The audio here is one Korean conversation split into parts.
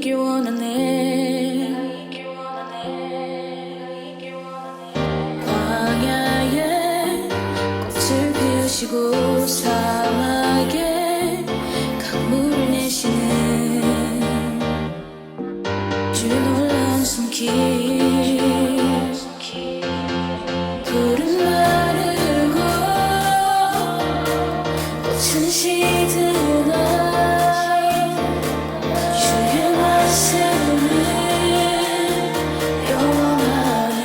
있길 원하네. 광야에 꽃을 피우시고 사막에 강물을 내시는 주 놀라운 손길. 푸른 마르고 꽃은 시드나 주의 말씀은 영원하네.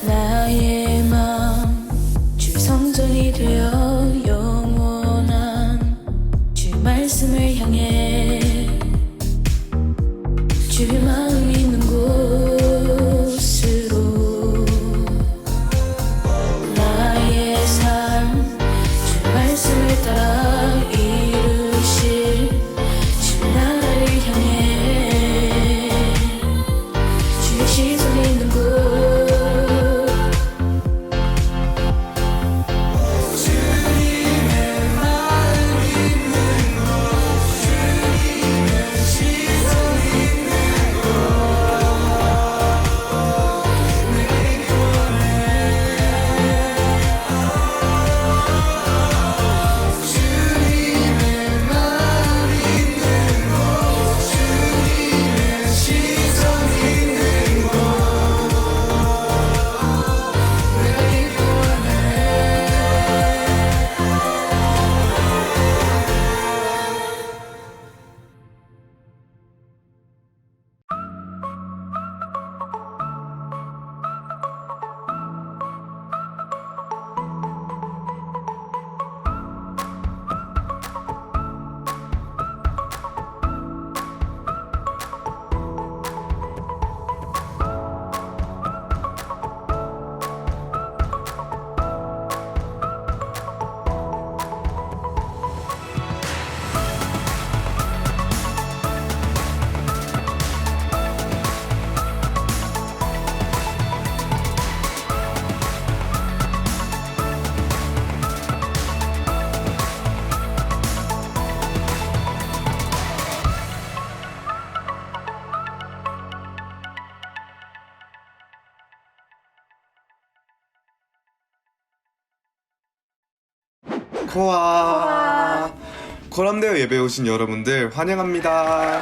나의 맘 주 성전이 되어 영원한 주 말씀을 향해 주의 마음 있는 곳으로 나의 삶 주 말씀을 따라 이루실 주 나라를 향해 주의 시선 있는 곳. 주님의 마음 있는 곳, 주님의 시선 있는 곳 내게 원해. 주님의 마음 있는 곳, 주님의 시선 있는 곳 내게 원해. 코아 코람데오 예배에 오신 여러분들 환영합니다.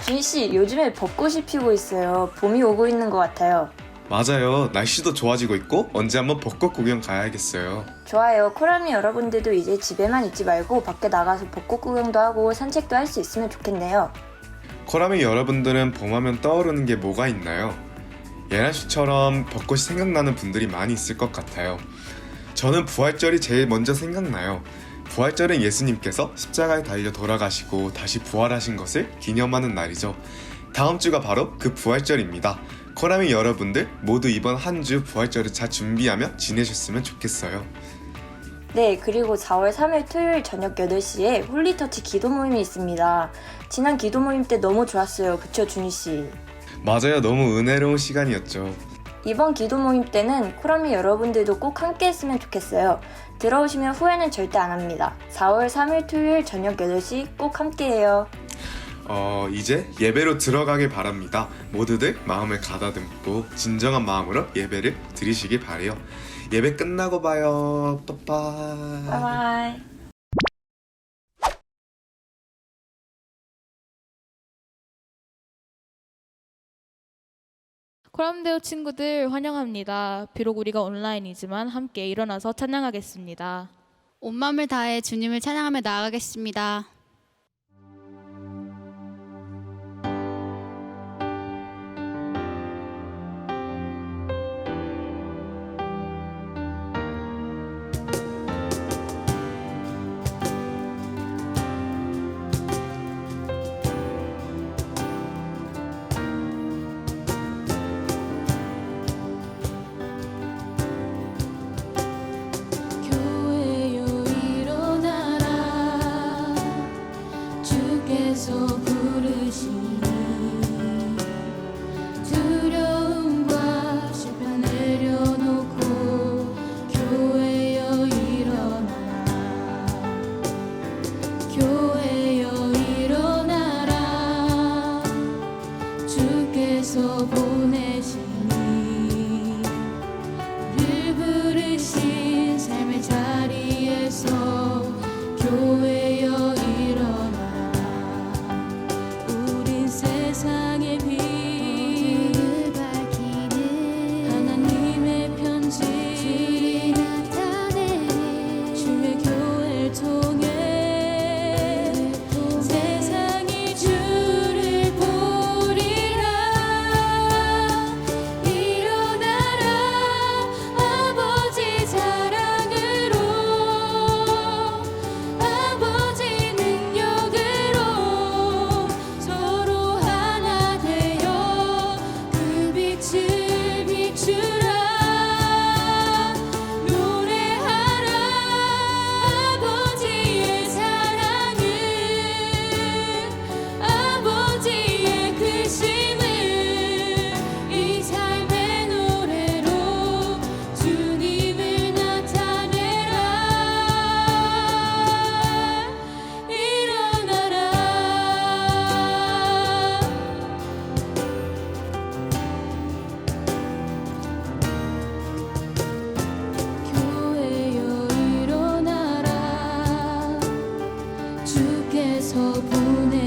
준씨, 요즘에 벚꽃이 피고 있어요. 봄이 오고 있는 것 같아요. 맞아요. 날씨도 좋아지고 있고 언제 한번 벚꽃 구경 가야겠어요. 좋아요. 코라미 여러분들도 이제 집에만 있지 말고 밖에 나가서 벚꽃 구경도 하고 산책도 할 수 있으면 좋겠네요. 코라미 여러분들은 봄하면 떠오르는 게 뭐가 있나요? 예나씨처럼 벚꽃이 생각나는 분들이 많이 있을 것 같아요. 저는 부활절이 제일 먼저 생각나요. 부활절은 예수님께서 십자가에 달려 돌아가시고 다시 부활하신 것을 기념하는 날이죠. 다음 주가 바로 그 부활절입니다. 코라미 여러분들 모두 이번 한 주 부활절을 잘 준비하며 지내셨으면 좋겠어요. 네, 그리고 4월 3일 토요일 저녁 8시에 홀리터치 기도 모임이 있습니다. 지난 기도 모임 때 너무 좋았어요. 그쵸, 준희씨? 맞아요. 너무 은혜로운 시간이었죠. 이번 기도 모임 때는 코라미 여러분들도 꼭 함께 했으면 좋겠어요. 들어오시면 후회는 절대 안 합니다. 4월 3일 토요일 저녁 8시 꼭 함께해요. 이제 예배로 들어가길 바랍니다. 모두들 마음을 가다듬고 진정한 마음으로 예배를 드리시길 바래요. 예배 끝나고 봐요. 빠빠이. 바이바이. 코람데오 친구들 환영합니다. 비록 우리가 온라인이지만 함께 일어나서 찬양하겠습니다. 온 마음을 다해 주님을 찬양하며 나아가겠습니다. 교회여 일어나라 주께서 부르시니 두려움과 실패 내려놓고 교회여 일어나라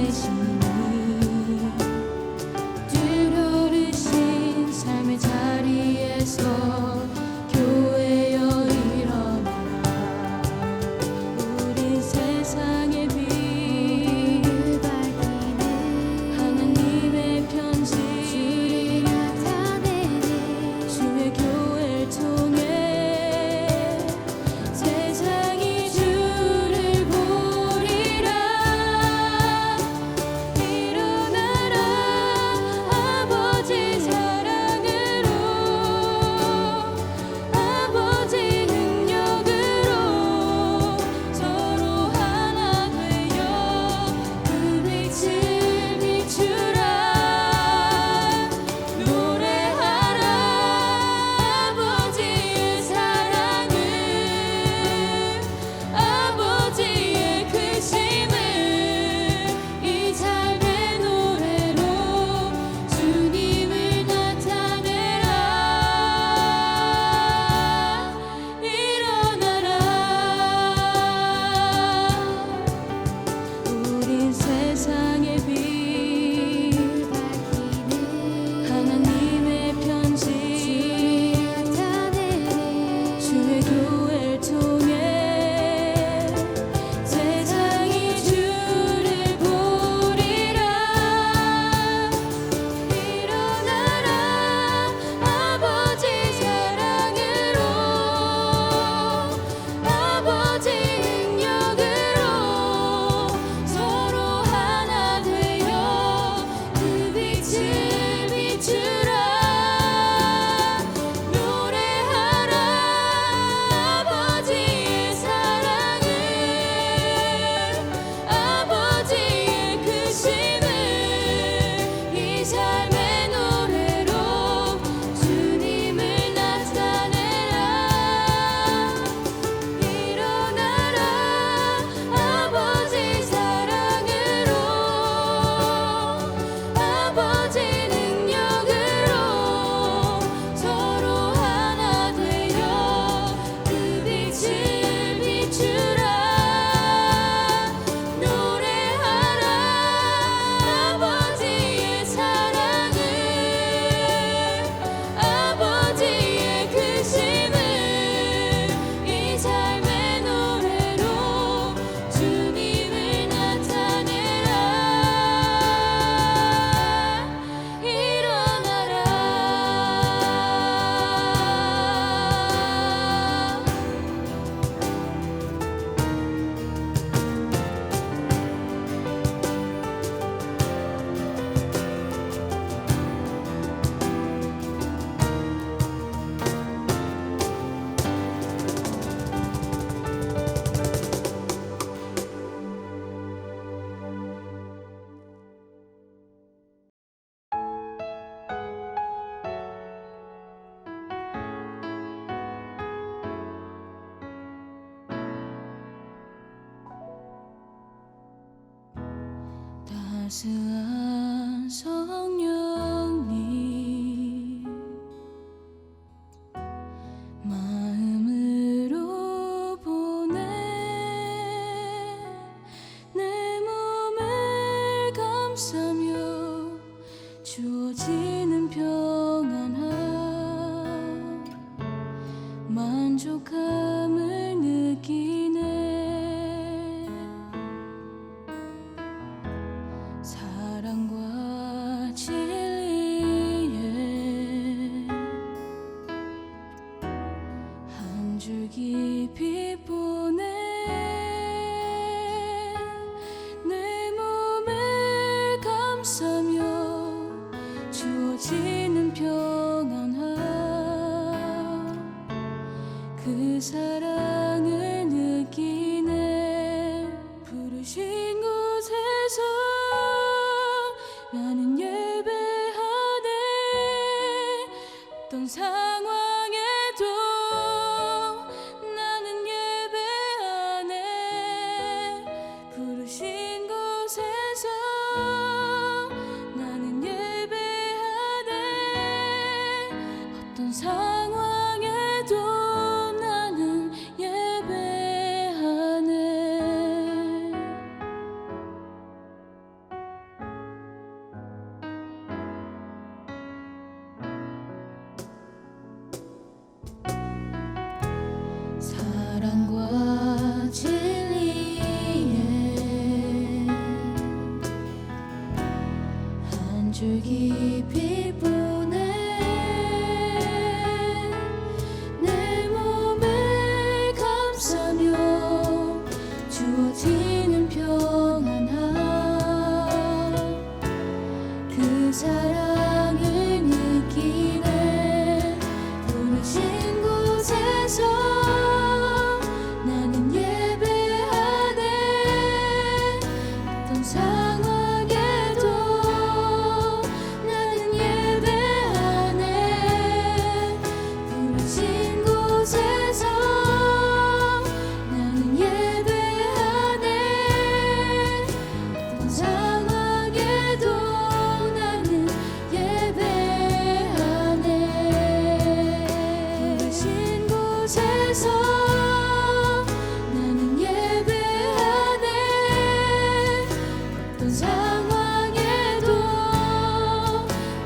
계시니 뛰어오르신 삶의 자리에서 교회여 일어나라. 우린 세상의 빛 하나님의 편지 주의 교회를 통해 세상이 주를 보리라. 일어나라 아버지 사랑으로 아버지 능력으로 서로 하나 되어 그 빛을 비추라. 노래하라 아버지의 사랑을 아버지의 크심을 이 삶의 노래로 주님을 나타내라. 일어나라. 우린 세상의 빛 하나님의 편지 주의 교회를 통해 세상이 주를 보리라. 일어나라 아버지 사랑으로 아버지 능력으로 서로 하나 되어 그 빛을 비추라. 노래하라 아버지의 사랑을 아버지의 크심을 이 삶의 노래로 주님을 나타내라. 일어나라 아버지 사랑으로 아버지 능력으로 서로 하나 되어 그 빛을 비추라. 노래하라 아버지의 사랑을 아버지의 크심을 이 삶의 노래로 주님을 나타내라. 일어나라. 따스한 성령님 마음으로 보내 내 몸을 감싸며 주어지는 평안함 만족함을 느끼네. 사랑과 진리에 한 줄기 빛 보내 내 몸을 감싸며 주어지는 평안함 그 사랑을 느끼네. 부르신 곳에서 나는 예배하네. 어떤 상황에도 나는 예배하네. 부르신 곳에서 나는 예배하네. 어떤 상황에도 나는 예배하네. 줄기빛 보내 내 몸을 감싸며 주어지는 평안함 그 사랑을 느끼네 부르신 곳에서 나는 예배하네 어떤 상황에도 나는 예배하네 부르신 곳에서 나는 예배하네 어떤 상황에도 나는 예배하네 부르신 곳에서 나는 예배하네 어떤 상황에도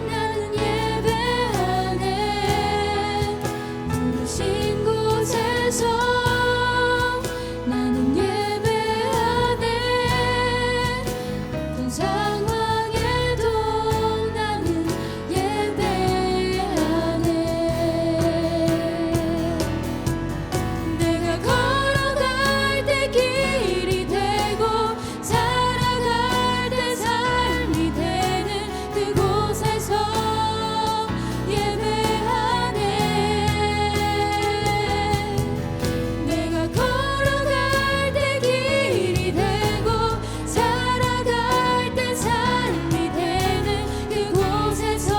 나는 예배하네 부르신 곳에서 나는 예배하네 어떤 상황에도 나는 예배하네 내가 걸어갈 때 길이 되고 살아갈 때 삶이 되는 그곳에서 예배하네 내가 걸어갈 때 길이 되고 살아갈 때 삶이 되는 그곳에서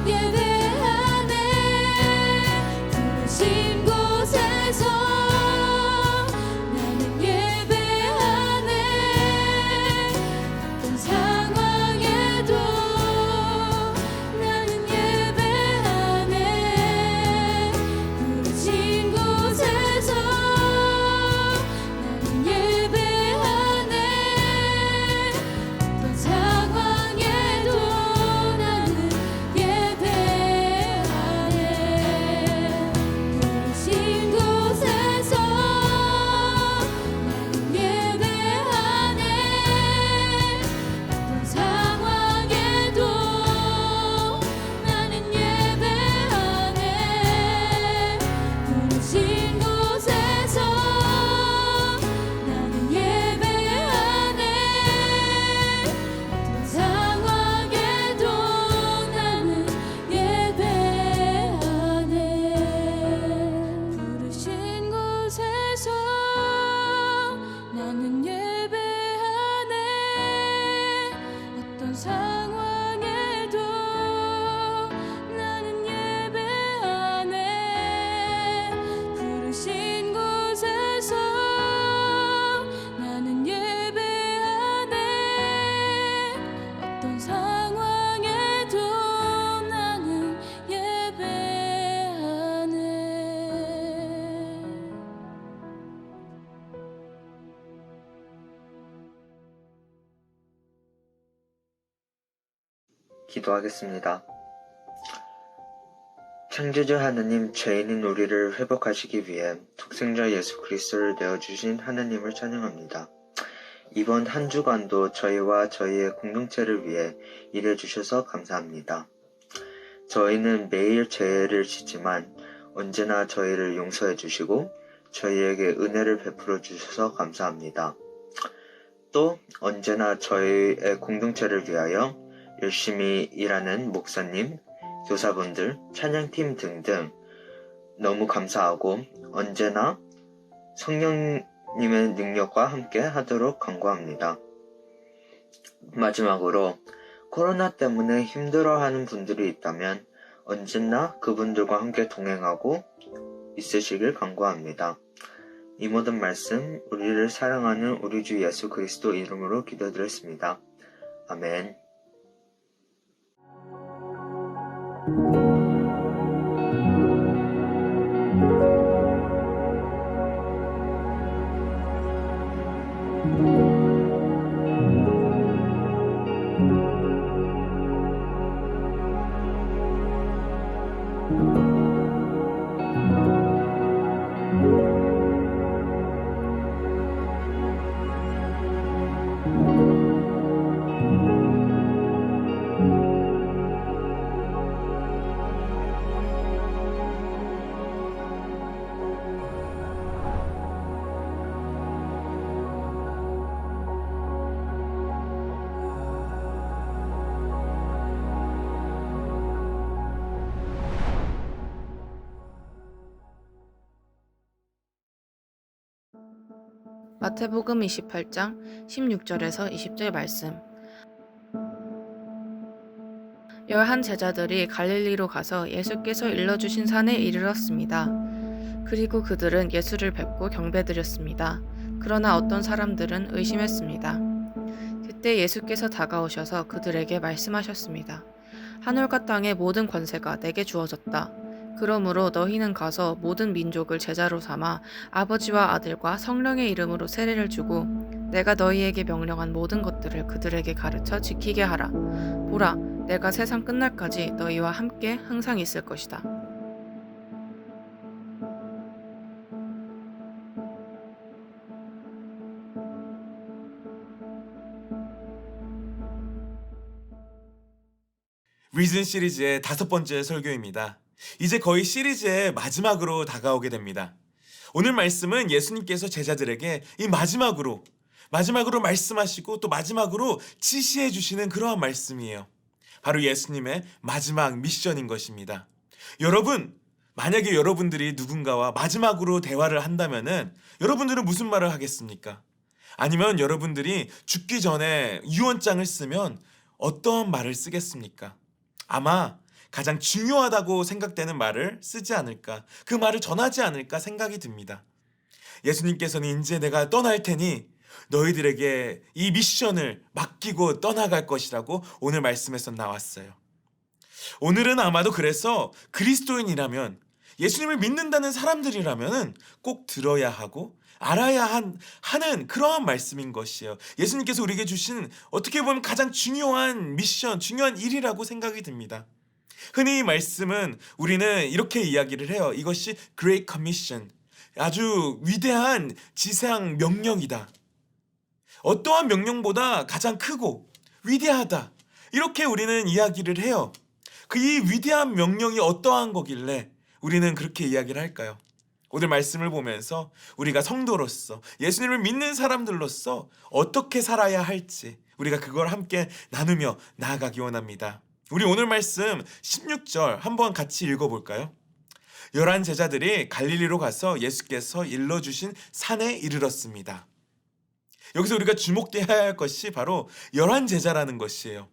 예배하네 부르신 곳에서 나는 예배하네 어떤 상황에도 나는 예배하네 부르신 곳에서 나는 예배하네 어떤 상황에도 나는 예배하네 부르신 곳에서 나는 예배하네 어떤 상황에도 나는 예배하네 부르신 곳에서 나는 예배하네 어떤 상황에도 나는 예배하네 부르신 곳에서 나는 예배하네 어떤 상황에도 나는 예배하네 부르신 곳에서 나는 예배하네 어떤 상황에도 나는 예배하네 기도하겠습니다. 창조주 하느님, 죄인인 우리를 회복하시기 위해 독생자 예수 그리스도를 내어주신 하느님을 찬양합니다. 이번 한 주간도 저희와 저희의 공동체를 위해 일해주셔서 감사합니다. 저희는 매일 죄를 짓지만 언제나 저희를 용서해 주시고 저희에게 은혜를 베풀어 주셔서 감사합니다. 또 언제나 저희의 공동체를 위하여 열심히 일하는 목사님, 교사분들, 찬양팀 등등 너무 감사하고 언제나 성령님의 능력과 함께 하도록 간구합니다. 마지막으로 코로나 때문에 힘들어하는 분들이 있다면 언제나 그분들과 함께 동행하고 있으시길 간구합니다. 이 모든 말씀 우리를 사랑하는 우리 주 예수 그리스도 이름으로 기도드렸습니다. 아멘. 마태복음 28장 16절에서 20절 말씀. 열한 제자들이 갈릴리로 가서 예수께서 일러주신 산에 이르렀습니다. 그리고 그들은 예수를 뵙고 경배드렸습니다. 그러나 어떤 사람들은 의심했습니다. 그때 예수께서 다가오셔서 그들에게 말씀하셨습니다. 하늘과 땅의 모든 권세가 내게 주어졌다. 그러므로 너희는 가서 모든 민족을 제자로 삼아 아버지와 아들과 성령의 이름으로 세례를 주고 내가 너희에게 명령한 모든 것들을 그들에게 가르쳐 지키게 하라. 보라, 내가 세상 끝날까지 너희와 함께 항상 있을 것이다. 리즌 시리즈의 5번째 설교입니다. 이제 거의 시리즈의 마지막으로 다가오게 됩니다. 오늘 말씀은 예수님께서 제자들에게 이 마지막으로 말씀하시고 또 마지막으로 지시해 주시는 그러한 말씀이에요. 바로 예수님의 마지막 미션인 것입니다. 여러분, 만약에 여러분들이 누군가와 마지막으로 대화를 한다면은 여러분들은 무슨 말을 하겠습니까? 아니면 여러분들이 죽기 전에 유언장을 쓰면 어떠한 말을 쓰겠습니까? 아마 가장 중요하다고 생각되는 말을 쓰지 않을까, 그 말을 전하지 않을까 생각이 듭니다. 예수님께서는 이제 내가 떠날 테니 너희들에게 이 미션을 맡기고 떠나갈 것이라고 오늘 말씀에서 나왔어요. 오늘은 아마도 그래서 그리스도인이라면, 예수님을 믿는다는 사람들이라면 꼭 들어야 하고 알아야 하는 그러한 말씀인 것이에요. 예수님께서 우리에게 주신 어떻게 보면 가장 중요한 미션, 중요한 일이라고 생각이 듭니다. 흔히 이 말씀은 우리는 이렇게 이야기를 해요. 이것이 Great Commission, 아주 위대한 지상 명령이다. 어떠한 명령보다 가장 크고 위대하다. 이렇게 우리는 이야기를 해요. 그 이 위대한 명령이 어떠한 거길래 우리는 그렇게 이야기를 할까요? 오늘 말씀을 보면서 우리가 성도로서 예수님을 믿는 사람들로서 어떻게 살아야 할지 우리가 그걸 함께 나누며 나아가기 원합니다. 우리 오늘 말씀 16절 한번 같이 읽어볼까요? 11 제자들이 갈릴리로 가서 예수께서 일러주신 산에 이르렀습니다. 여기서 우리가 주목해야 할 것이 바로 11 제자라는 것이에요.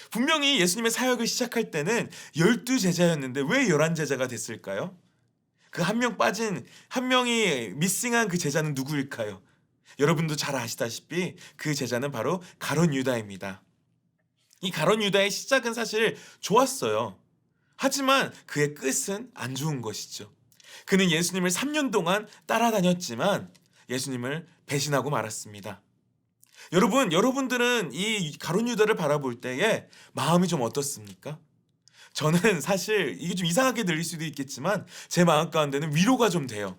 분명히 예수님의 사역을 시작할 때는 12 제자였는데 왜 11 제자가 됐을까요? 그 한 명이 미싱한 그 제자는 누구일까요? 여러분도 잘 아시다시피 그 제자는 바로 가룟 유다입니다. 이 가룟 유다의 시작은 사실 좋았어요. 하지만 그의 끝은 안 좋은 것이죠. 그는 예수님을 3년 동안 따라다녔지만 예수님을 배신하고 말았습니다. 여러분들은 이 가룟 유다를 바라볼 때에 마음이 좀 어떻습니까? 저는 사실 이게 좀 이상하게 들릴 수도 있겠지만 제 마음 가운데는 위로가 좀 돼요.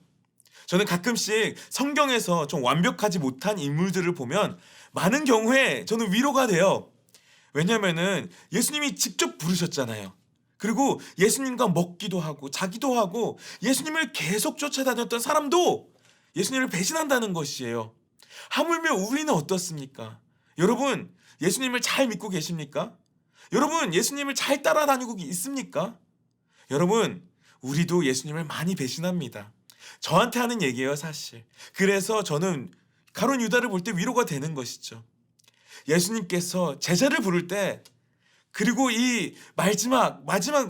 저는 가끔씩 성경에서 좀 완벽하지 못한 인물들을 보면 많은 경우에 저는 위로가 돼요. 왜냐면은 예수님이 직접 부르셨잖아요. 그리고 예수님과 먹기도 하고 자기도 하고 예수님을 계속 쫓아다녔던 사람도 예수님을 배신한다는 것이에요. 하물며 우리는 어떻습니까? 여러분, 예수님을 잘 믿고 계십니까? 여러분, 예수님을 잘 따라다니고 있습니까? 여러분, 우리도 예수님을 많이 배신합니다. 저한테 하는 얘기예요, 사실. 그래서 저는 가룟 유다를 볼 때 위로가 되는 것이죠. 예수님께서 제자를 부를 때, 그리고 이 마지막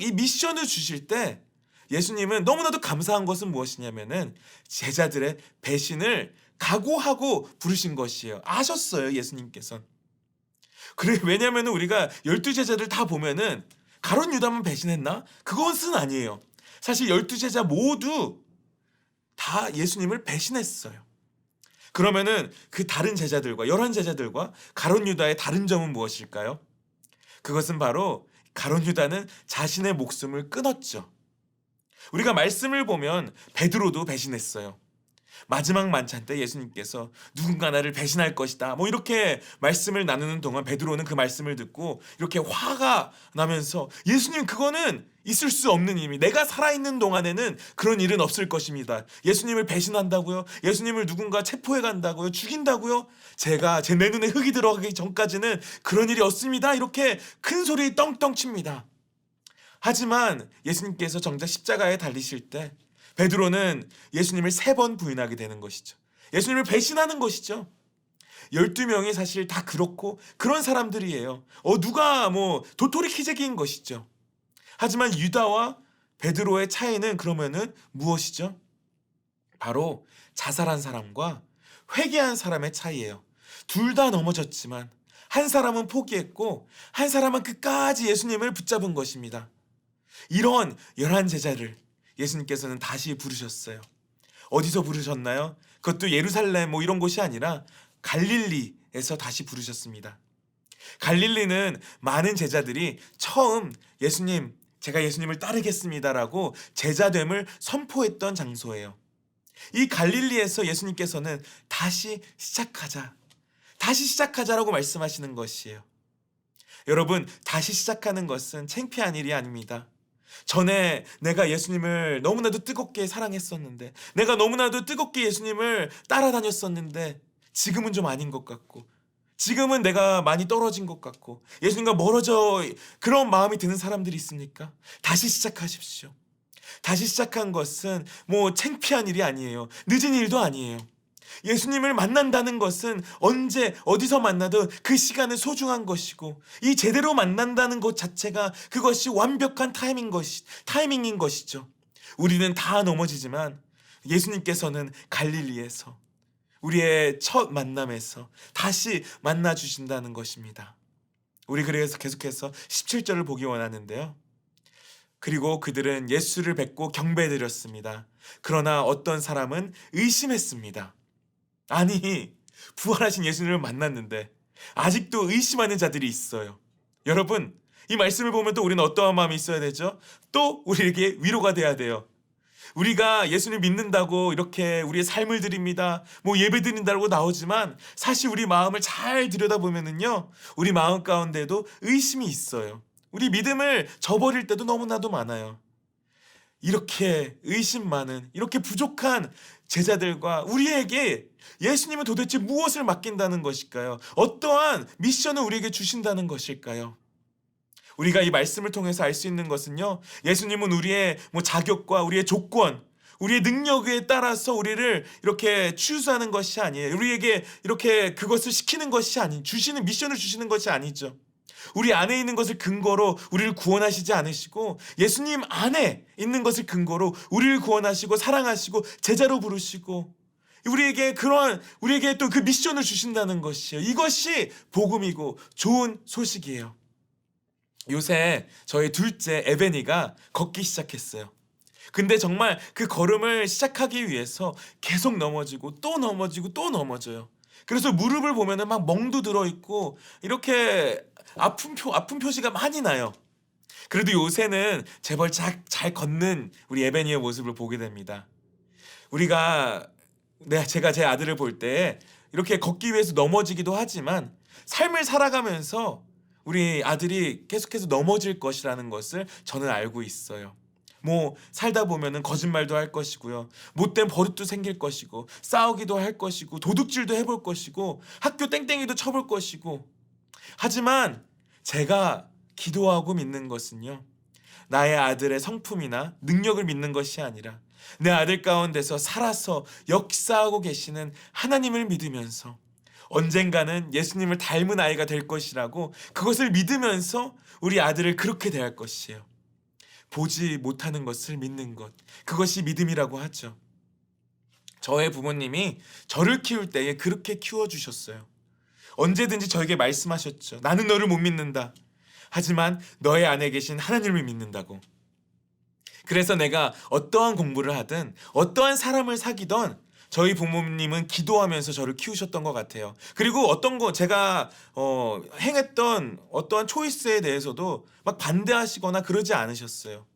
이 미션을 주실 때 예수님은 너무나도 감사한 것은 무엇이냐면은 제자들의 배신을 각오하고 부르신 것이에요. 아셨어요, 예수님께서는. 그래, 왜냐면 우리가 12 제자들 다 보면은 가룟 유다만 배신했나? 그것은 아니에요. 사실 12 제자 모두 다 예수님을 배신했어요. 그러면은 그 다른 제자들과 11 제자들과 가룟 유다의 다른 점은 무엇일까요? 그것은 바로 가룟 유다는 자신의 목숨을 끊었죠. 우리가 말씀을 보면 베드로도 배신했어요. 마지막 만찬 때 예수님께서 누군가 나를 배신할 것이다 이렇게 말씀을 나누는 동안 베드로는 그 말씀을 듣고 이렇게 화가 나면서 예수님, 그거는 있을 수 없는 일이, 내가 살아있는 동안에는 그런 일은 없을 것입니다. 예수님을 배신한다고요? 예수님을 누군가 체포해 간다고요? 죽인다고요? 제가 내 눈에 흙이 들어가기 전까지는 그런 일이 없습니다. 이렇게 큰 소리 떵떵 칩니다. 하지만 예수님께서 정작 십자가에 달리실 때 베드로는 예수님을 3번 부인하게 되는 것이죠. 예수님을 배신하는 것이죠. 12명이 사실 다 그렇고 그런 사람들이에요. 누가 뭐 도토리 키재기인 것이죠. 하지만 유다와 베드로의 차이는 그러면은 무엇이죠? 바로 자살한 사람과 회개한 사람의 차이예요. 둘 다 넘어졌지만 한 사람은 포기했고 한 사람은 끝까지 예수님을 붙잡은 것입니다. 이런 11제자를 예수님께서는 다시 부르셨어요. 어디서 부르셨나요? 그것도 예루살렘 뭐 이런 곳이 아니라 갈릴리에서 다시 부르셨습니다. 갈릴리는 많은 제자들이 처음 예수님, 제가 예수님을 따르겠습니다라고 제자됨을 선포했던 장소예요. 이 갈릴리에서 예수님께서는 다시 시작하자라고 말씀하시는 것이에요. 여러분, 다시 시작하는 것은 창피한 일이 아닙니다. 전에 내가 예수님을 너무나도 뜨겁게 사랑했었는데, 내가 너무나도 뜨겁게 예수님을 따라다녔었는데 지금은 좀 아닌 것 같고, 지금은 내가 많이 떨어진 것 같고 예수님과 멀어져, 그런 마음이 드는 사람들이 있습니까? 다시 시작하십시오. 다시 시작한 것은 뭐 창피한 일이 아니에요. 늦은 일도 아니에요. 예수님을 만난다는 것은 언제 어디서 만나든 그 시간은 소중한 것이고, 이 제대로 만난다는 것 자체가 그것이 완벽한 타이밍인 것이죠. 우리는 다 넘어지지만 예수님께서는 갈릴리에서, 우리의 첫 만남에서 다시 만나 주신다는 것입니다. 우리 그래서 계속해서 17절을 보기 원하는데요. 그리고 그들은 예수를 뵙고 경배드렸습니다. 그러나 어떤 사람은 의심했습니다. 아니, 부활하신 예수님을 만났는데 아직도 의심하는 자들이 있어요. 여러분, 이 말씀을 보면 또 우리는 어떠한 마음이 있어야 되죠? 또 우리에게 위로가 돼야 돼요. 우리가 예수님 믿는다고 이렇게 우리의 삶을 드립니다, 뭐 예배 드린다고 나오지만 사실 우리 마음을 잘 들여다보면은요, 우리 마음 가운데도 의심이 있어요. 우리 믿음을 저버릴 때도 너무나도 많아요. 이렇게 의심 많은, 이렇게 부족한 제자들과 우리에게 예수님은 도대체 무엇을 맡긴다는 것일까요? 어떠한 미션을 우리에게 주신다는 것일까요? 우리가 이 말씀을 통해서 알 수 있는 것은요, 예수님은 우리의 뭐 자격과 우리의 조건, 우리의 능력에 따라서 우리를 이렇게 추수하는 것이 아니에요. 우리에게 이렇게 그것을 시키는 것이 주시는 미션을 주시는 것이 아니죠. 우리 안에 있는 것을 근거로 우리를 구원하시지 않으시고, 예수님 안에 있는 것을 근거로 우리를 구원하시고 사랑하시고 제자로 부르시고 우리에게 또 그 미션을 주신다는 것이에요. 이것이 복음이고 좋은 소식이에요. 요새 저희 둘째 에베니가 걷기 시작했어요. 근데 정말 그 걸음을 시작하기 위해서 계속 넘어지고 또 넘어지고 또 넘어져요. 그래서 무릎을 보면은 막 멍도 들어있고 이렇게 아픈 표시가 많이 나요. 그래도 요새는 제발 잘 걷는 우리 에베니의 모습을 보게 됩니다. 제가 제 아들을 볼 때 이렇게 걷기 위해서 넘어지기도 하지만 삶을 살아가면서 우리 아들이 계속해서 넘어질 것이라는 것을 저는 알고 있어요. 뭐 살다 보면은 거짓말도 할 것이고요, 못된 버릇도 생길 것이고, 싸우기도 할 것이고, 도둑질도 해볼 것이고, 학교 땡땡이도 쳐볼 것이고. 하지만 제가 기도하고 믿는 것은요, 나의 아들의 성품이나 능력을 믿는 것이 아니라 내 아들 가운데서 살아서 역사하고 계시는 하나님을 믿으면서 언젠가는 예수님을 닮은 아이가 될 것이라고, 그것을 믿으면서 우리 아들을 그렇게 대할 것이에요. 보지 못하는 것을 믿는 것, 그것이 믿음이라고 하죠. 저의 부모님이 저를 키울 때에 그렇게 키워주셨어요. 언제든지 저에게 말씀하셨죠. 나는 너를 못 믿는다. 하지만 너의 안에 계신 하나님을 믿는다고. 그래서 내가 어떠한 공부를 하든 어떠한 사람을 사귀던 저희 부모님은 기도하면서 저를 키우셨던 것 같아요. 그리고 제가 행했던 어떠한 초이스에 대해서도 막 반대하시거나 그러지 않으셨어요.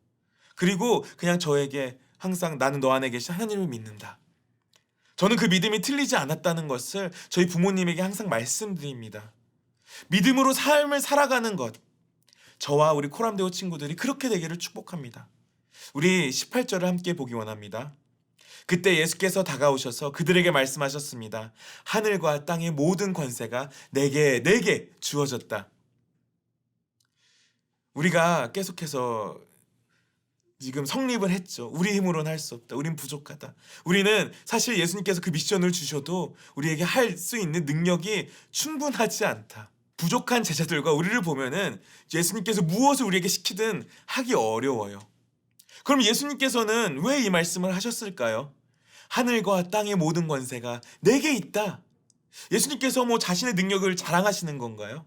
그리고 그냥 저에게 항상 나는 너 안에 계신 하나님을 믿는다. 저는 그 믿음이 틀리지 않았다는 것을 저희 부모님에게 항상 말씀드립니다. 믿음으로 삶을 살아가는 것, 저와 우리 코람데오 친구들이 그렇게 되기를 축복합니다. 우리 18절을 함께 보기 원합니다. 그때 예수께서 다가오셔서 그들에게 말씀하셨습니다. 하늘과 땅의 모든 권세가 내게 주어졌다. 우리가 계속해서 지금 성립을 했죠. 우리 힘으로는 할 수 없다. 우린 부족하다. 우리는 사실 예수님께서 그 미션을 주셔도 우리에게 할 수 있는 능력이 충분하지 않다. 부족한 제자들과 우리를 보면은 예수님께서 무엇을 우리에게 시키든 하기 어려워요. 그럼 예수님께서는 왜 이 말씀을 하셨을까요? 하늘과 땅의 모든 권세가 내게 있다. 예수님께서 뭐 자신의 능력을 자랑하시는 건가요?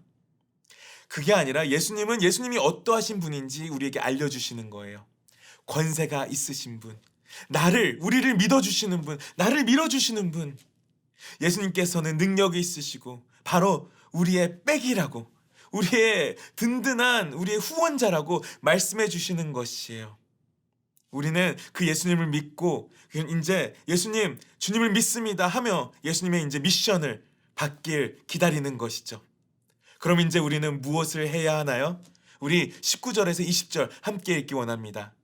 그게 아니라 예수님은 예수님이 어떠하신 분인지 우리에게 알려주시는 거예요. 권세가 있으신 분, 우리를 믿어주시는 분, 나를 밀어주시는 분. 예수님께서는 능력이 있으시고 바로 우리의 백이라고, 우리의 든든한 우리의 후원자라고 말씀해 주시는 것이에요. 우리는 그 예수님을 믿고 이제 예수님, 주님을 믿습니다 하며 예수님의 이제 미션을 받길 기다리는 것이죠. 그럼 이제 우리는 무엇을 해야 하나요? 우리 19절에서 20절 함께 읽기 원합니다.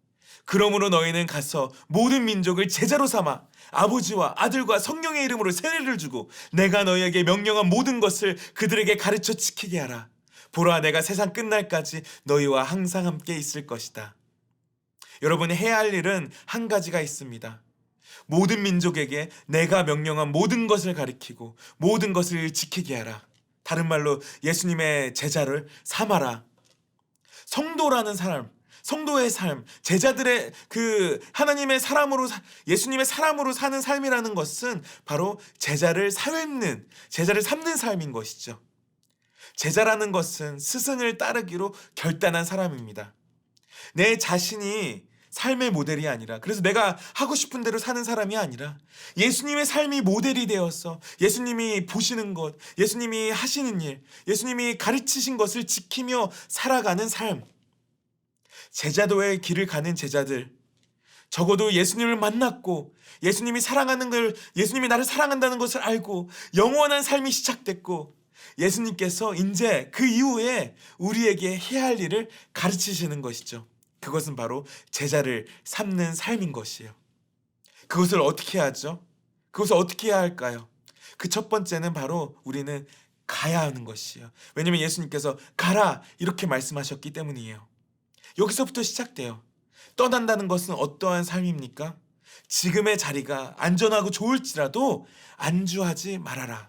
그러므로 너희는 가서 모든 민족을 제자로 삼아 아버지와 아들과 성령의 이름으로 세례를 주고 내가 너희에게 명령한 모든 것을 그들에게 가르쳐 지키게 하라. 보라, 내가 세상 끝날까지 너희와 항상 함께 있을 것이다. 여러분이 해야 할 일은 한 가지가 있습니다. 모든 민족에게 내가 명령한 모든 것을 가르치고 모든 것을 지키게 하라. 다른 말로 예수님의 제자를 삼아라. 성도라는 사람, 성도의 삶, 제자들의 그 하나님의 사람으로 예수님의 사람으로 사는 삶이라는 것은 바로 제자를 삼는 삶인 것이죠. 제자라는 것은 스승을 따르기로 결단한 사람입니다. 내 자신이 삶의 모델이 아니라, 그래서 내가 하고 싶은 대로 사는 사람이 아니라 예수님의 삶이 모델이 되어서 예수님이 보시는 것, 예수님이 하시는 일, 예수님이 가르치신 것을 지키며 살아가는 삶. 제자도의 길을 가는 제자들, 적어도 예수님을 만났고 예수님이 사랑하는 걸, 예수님이 나를 사랑한다는 것을 알고 영원한 삶이 시작됐고 예수님께서 이제 그 이후에 우리에게 해야 할 일을 가르치시는 것이죠. 그것은 바로 제자를 삼는 삶인 것이에요. 그것을 어떻게 하죠? 그것을 어떻게 해야 할까요? 그 첫 번째는 바로 우리는 가야 하는 것이에요. 왜냐하면 예수님께서 가라 이렇게 말씀하셨기 때문이에요. 여기서부터 시작돼요. 떠난다는 것은 어떠한 삶입니까? 지금의 자리가 안전하고 좋을지라도 안주하지 말아라.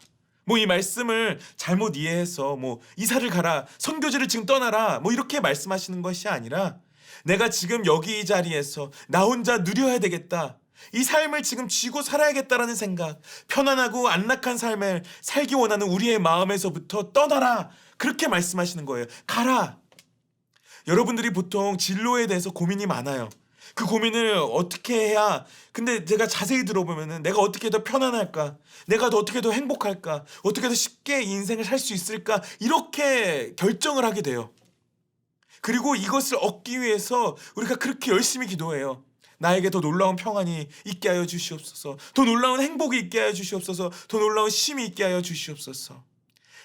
이 말씀을 잘못 이해해서 이사를 가라, 선교지를 지금 떠나라 이렇게 말씀하시는 것이 아니라 내가 지금 여기 이 자리에서 나 혼자 누려야 되겠다. 이 삶을 지금 쥐고 살아야겠다라는 생각, 편안하고 안락한 삶을 살기 원하는 우리의 마음에서부터 떠나라. 그렇게 말씀하시는 거예요. 가라. 여러분들이 보통 진로에 대해서 고민이 많아요. 그 고민을 어떻게 해야, 근데 제가 자세히 들어보면은 내가 어떻게 더 편안할까? 내가 더 어떻게 더 행복할까? 어떻게 더 쉽게 인생을 살 수 있을까? 이렇게 결정을 하게 돼요. 그리고 이것을 얻기 위해서 우리가 그렇게 열심히 기도해요. 나에게 더 놀라운 평안이 있게 하여 주시옵소서. 더 놀라운 행복이 있게 하여 주시옵소서. 더 놀라운 쉼이 있게 하여 주시옵소서.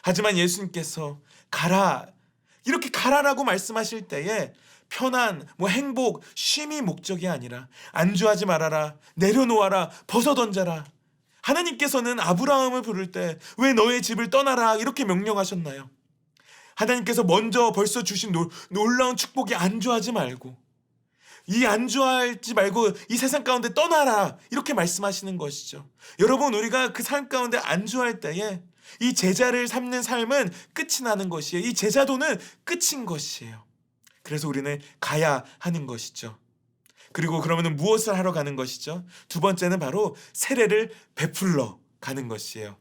하지만 예수님께서 가라, 이렇게 가라라고 말씀하실 때에 편안, 행복, 쉼이 목적이 아니라 안주하지 말아라, 내려놓아라, 벗어던져라. 하나님께서는 아브라함을 부를 때 왜 너의 집을 떠나라 이렇게 명령하셨나요? 하나님께서 먼저 벌써 주신 놀라운 축복이 안주하지 말고, 안주하지 말고 이 세상 가운데 떠나라 이렇게 말씀하시는 것이죠. 여러분, 우리가 그 삶 가운데 안주할 때에 이 제자를 삼는 삶은 끝이 나는 것이에요. 이 제자도는 끝인 것이에요. 그래서 우리는 가야 하는 것이죠. 그리고 그러면 무엇을 하러 가는 것이죠? 두 번째는 바로 세례를 베풀러 가는 것이에요.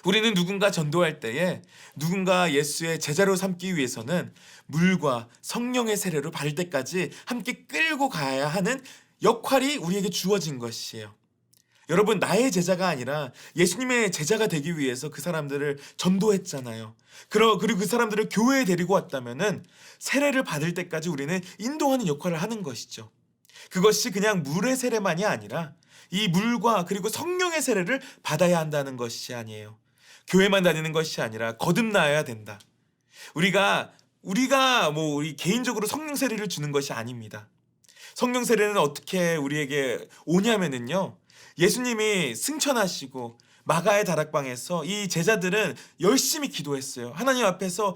우리는 누군가 전도할 때에 누군가 예수의 제자로 삼기 위해서는 물과 성령의 세례로 받을 때까지 함께 끌고 가야 하는 역할이 우리에게 주어진 것이에요. 여러분, 나의 제자가 아니라 예수님의 제자가 되기 위해서 그 사람들을 전도했잖아요. 그리고 그 사람들을 교회에 데리고 왔다면은 세례를 받을 때까지 우리는 인도하는 역할을 하는 것이죠. 그것이 그냥 물의 세례만이 아니라 이 물과 그리고 성령의 세례를 받아야 한다는 것이 아니에요. 교회만 다니는 것이 아니라 거듭나야 된다. 우리가 우리 개인적으로 성령 세례를 주는 것이 아닙니다. 성령 세례는 어떻게 우리에게 오냐면은요, 예수님이 승천하시고 마가의 다락방에서 이 제자들은 열심히 기도했어요. 하나님 앞에서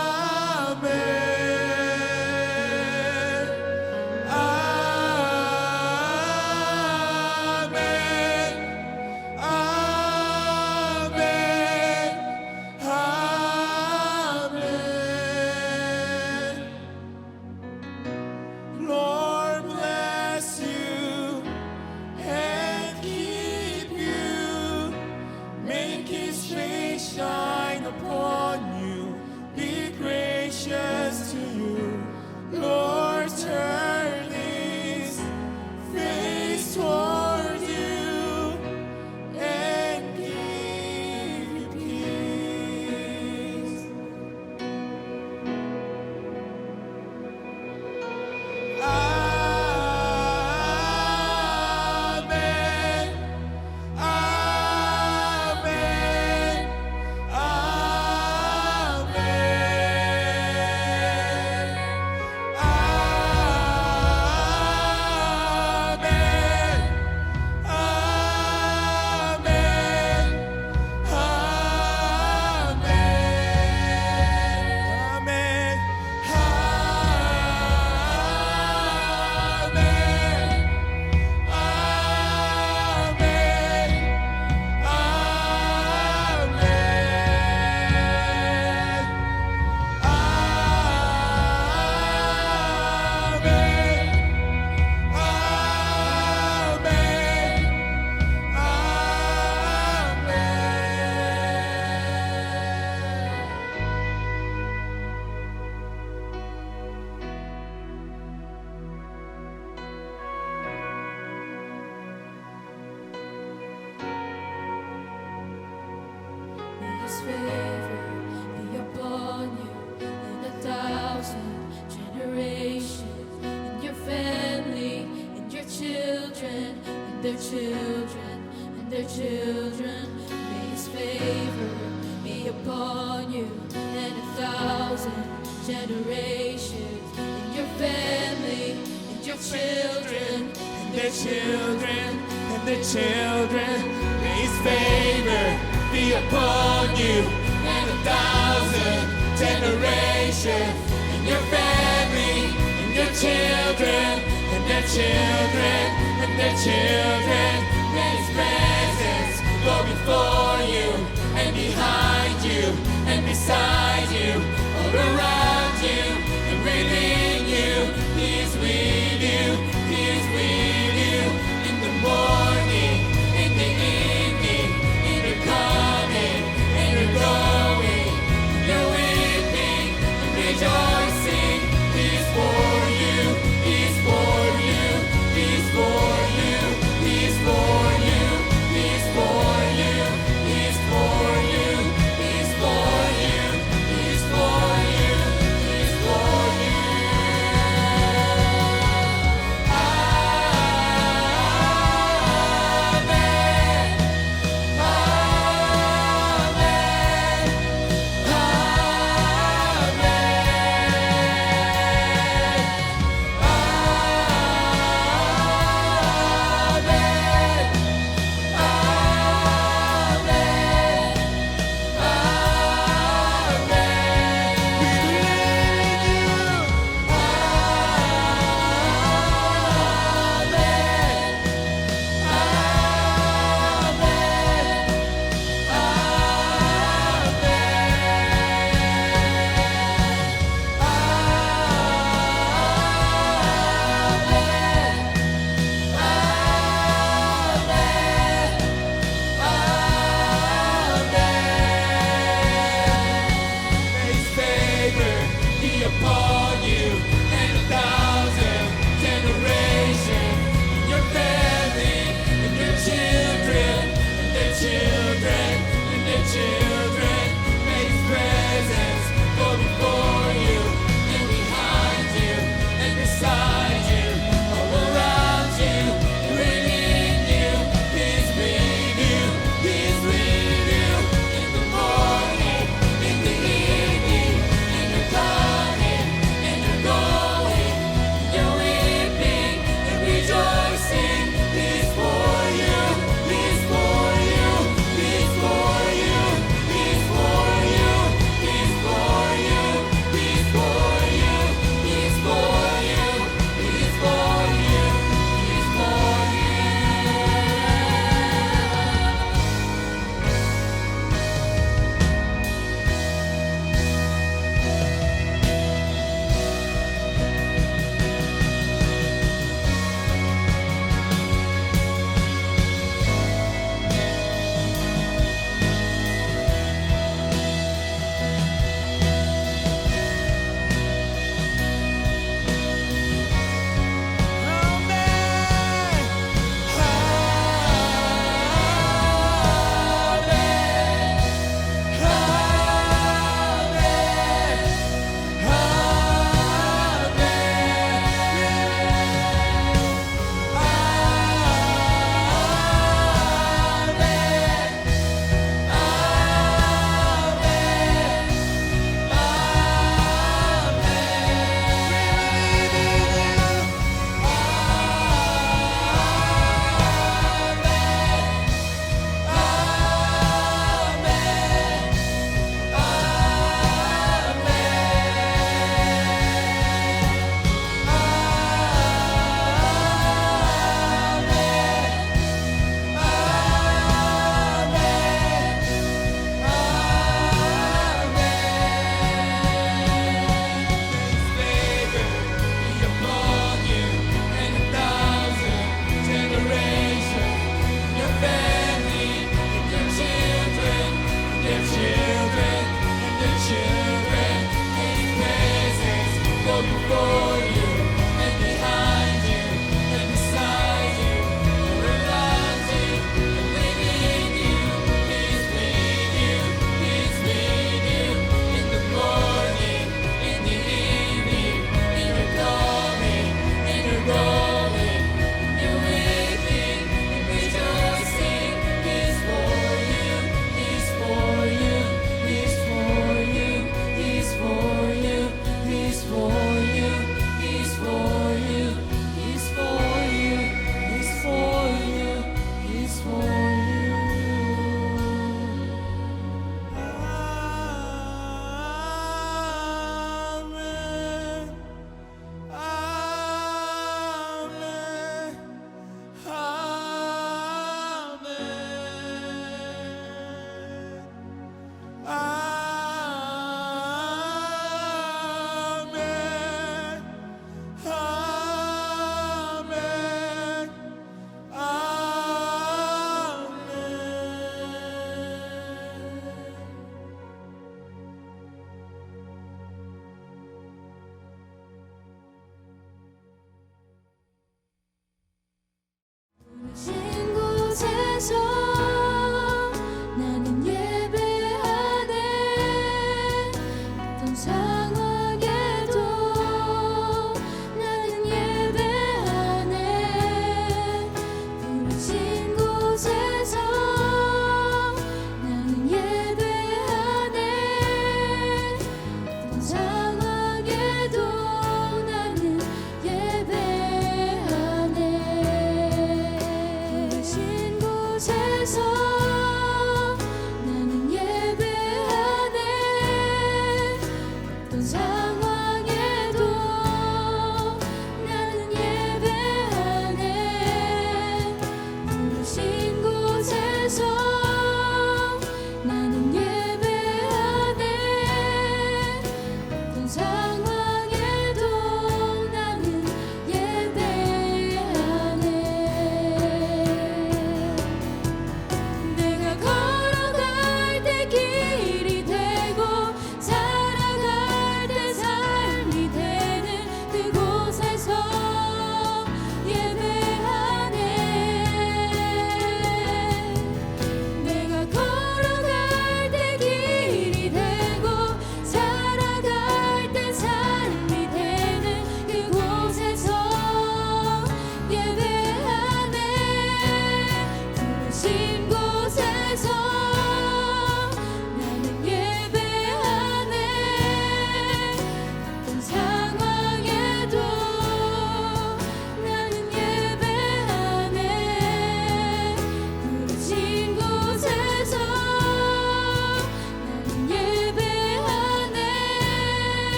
and their children, and their children. May His favor be upon you and 1,000 generations, in your family, and your children, and their children, and their children. May His favor be upon you and 1,000 generations, in your family, in your children, and their children, and their children. May His presence go before you and behind you and beside you, all around you and within you. He is with you, He is with you, in the morning, in the evening, in the coming, in the going. You're with me and rejoicing. He is for you, He is for you, He is for you.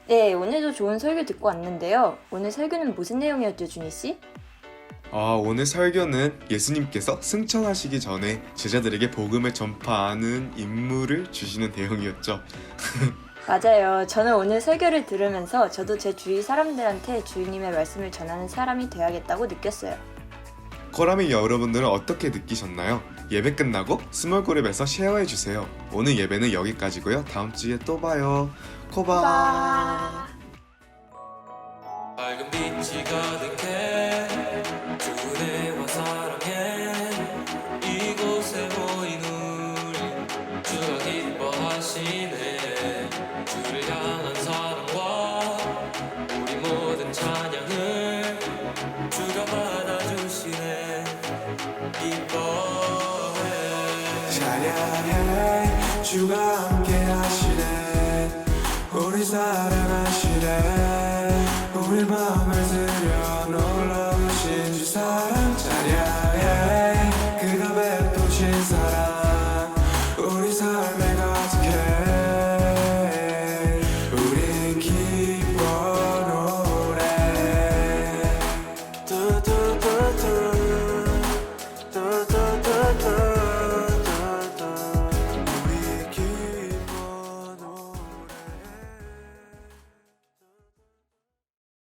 네, 오늘도 좋은 설교 듣고 왔는데요. 오늘 설교는 무슨 내용이었죠, 준희 씨? 오늘 설교는 예수님께서 승천하시기 전에 제자들에게 복음을 전파하는 임무를 주시는 내용이었죠. 맞아요. 저는 오늘 설교를 들으면서 저도 제 주위 사람들한테 주님의 말씀을 전하는 사람이 되어야겠다고 느꼈어요. 코라미 여러분들은 어떻게 느끼셨나요? 예배 끝나고 스몰 그룹에서 쉐어해주세요. 오늘 예배는 여기까지고요. 다음 주에 또 봐요. 코바. 밝은 빛이 가득해 주 은혜와 사랑해 이곳에 모인 우리 주가 기뻐하시네 주를 향한 사랑과 우리 모든 찬양을 주가 받아주시네 기뻐해 찬양해 주가 함께 하시네 우리 사랑하시네 우리 마음을